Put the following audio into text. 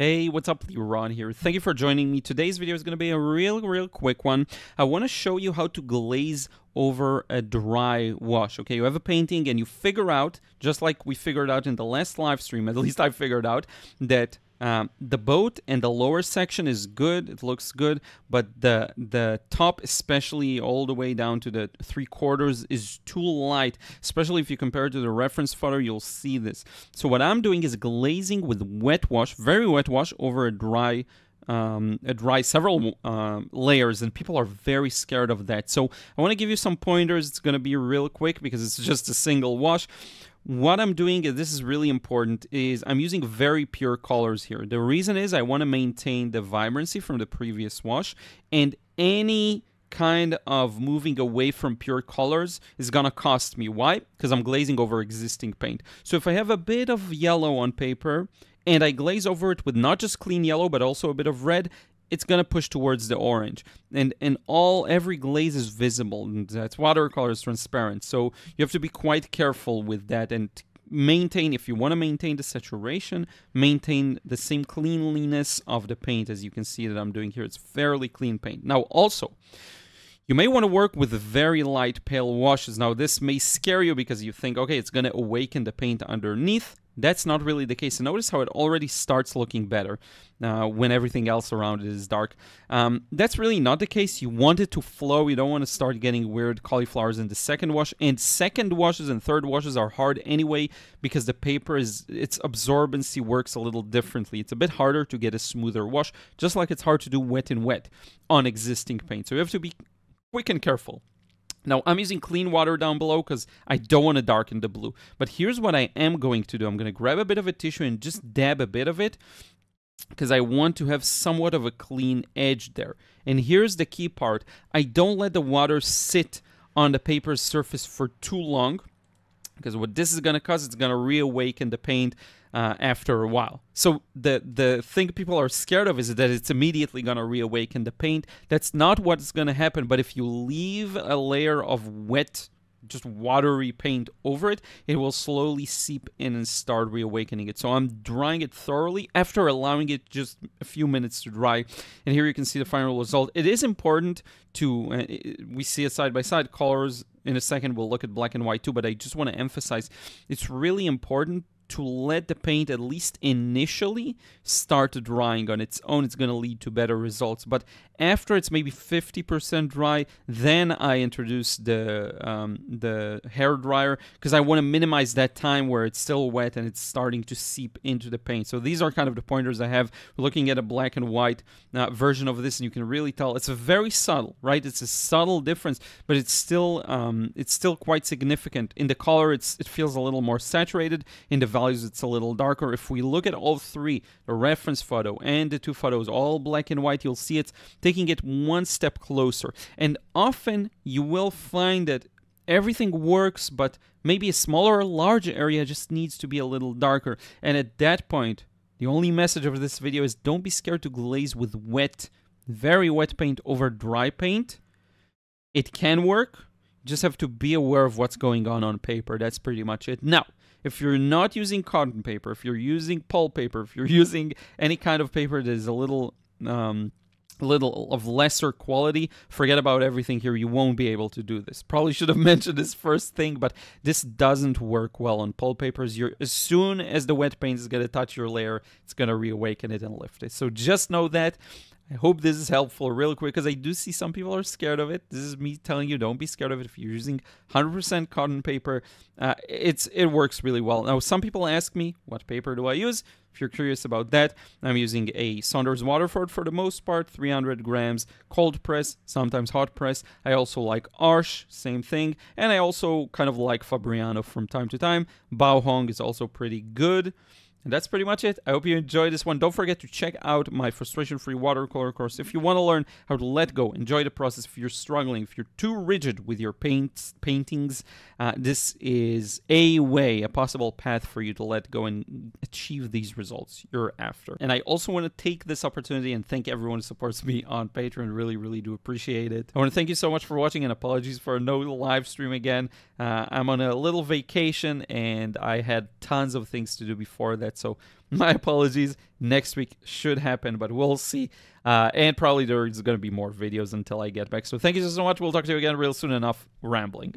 Hey, what's up? Liron here. Thank you for joining me. Today's video is going to be a real quick one. I want to show you how to glaze over a dry wash. Okay, you have a painting and you figure out, just like we figured out in the last live stream, at least I figured out, that the boat and the lower section is good, it looks good, but the top, especially all the way down to the 3/4, is too light. Especially if you compare it to the reference photo, you'll see this. So what I'm doing is glazing with wet wash, very wet wash, over a dry several layers, and people are very scared of that. So I want to give you some pointers. It's going to be real quick because it's just a single wash. What I'm doing, and this is really important, is I'm using very pure colors here. The reason is I want to maintain the vibrancy from the previous wash, and any kind of moving away from pure colors is gonna cost me. Why? Because I'm glazing over existing paint. So if I have a bit of yellow on paper and I glaze over it with not just clean yellow but also a bit of red, it's gonna push towards the orange, and every glaze is visible, and that's watercolor is transparent. So you have to be quite careful with that and maintain, if you want to maintain the saturation, maintain the same cleanliness of the paint. As you can see that I'm doing here, it's fairly clean paint. Now also, you may want to work with very light pale washes. Now this may scare you because you think, okay, it's going to awaken the paint underneath. That's not really the case. And notice how it already starts looking better when everything else around it is dark. That's really not the case. You want it to flow. You don't want to start getting weird cauliflowers in the second wash. And second washes and third washes are hard anyway because the paper its absorbency works a little differently. It's a bit harder to get a smoother wash, just like it's hard to do wet and wet on existing paint. So you have to be quick and careful. Now, I'm using clean water down below because I don't want to darken the blue. But here's what I am going to do. I'm going to grab a bit of a tissue and just dab a bit of it because I want to have somewhat of a clean edge there. And here's the key part. I don't let the water sit on the paper's surface for too long, because what this is going to cause, it's going to reawaken the paint after a while. So the thing people are scared of is that it's immediately going to reawaken the paint. That's not what's going to happen, but if you leave a layer of wet, just watery paint over it, it will slowly seep in and start reawakening it. So I'm drying it thoroughly after allowing it just a few minutes to dry. And here you can see the final result. It is important to, we see it side by side, colors. In a second, we'll look at black and white too, but I just want to emphasize, it's really important to let the paint, at least initially, start drying on its own. It's going to lead to better results. But after it's maybe 50% dry, then I introduce the hair dryer, because I want to minimize that time where it's still wet and it's starting to seep into the paint. So these are kind of the pointers I have. We're looking at a black and white version of this, and you can really tell it's a very subtle, right? It's a subtle difference, but it's still quite significant. In the color, it feels a little more saturated. In the values, it's a little darker. If we look at all three, the reference photo and the two photos, all black and white, you'll see it's taking it one step closer. And often you will find that everything works, but maybe a smaller or larger area just needs to be a little darker. And at that point, the only message of this video is don't be scared to glaze with wet, very wet paint over dry paint. It can work. You just have to be aware of what's going on paper. That's pretty much it. Now, if you're not using cotton paper, if you're using pulp paper, if you're using any kind of paper that is a little of lesser quality, forget about everything here. You won't be able to do this. Probably should have mentioned this first thing, but this doesn't work well on pulp papers. As soon as the wet paint is going to touch your layer, it's going to reawaken it and lift it. So just know that. I hope this is helpful real quick, because I do see some people are scared of it. This is me telling you, don't be scared of it. If you're using 100% cotton paper, it works really well. Now, some people ask me, what paper do I use? If you're curious about that, I'm using a Saunders Waterford for the most part, 300 grams, cold press, sometimes hot press. I also like Arches, same thing. And I also kind of like Fabriano from time to time. Bao Hong is also pretty good. And that's pretty much it. I hope you enjoyed this one. Don't forget to check out my frustration-free watercolor course if you want to learn how to let go, enjoy the process. If you're struggling, if you're too rigid with your paintings, this is a possible path for you to let go and achieve these results you're after. And I also want to take this opportunity and thank everyone who supports me on Patreon. Really do appreciate it. I want to thank you so much for watching, and apologies for no live stream again. I'm on a little vacation, and I had tons of things to do before that. yet. So my apologies. Next week should happen, but we'll see. And probably there's going to be more videos until I get back. So thank you so much. We'll talk to you again real soon. Enough rambling.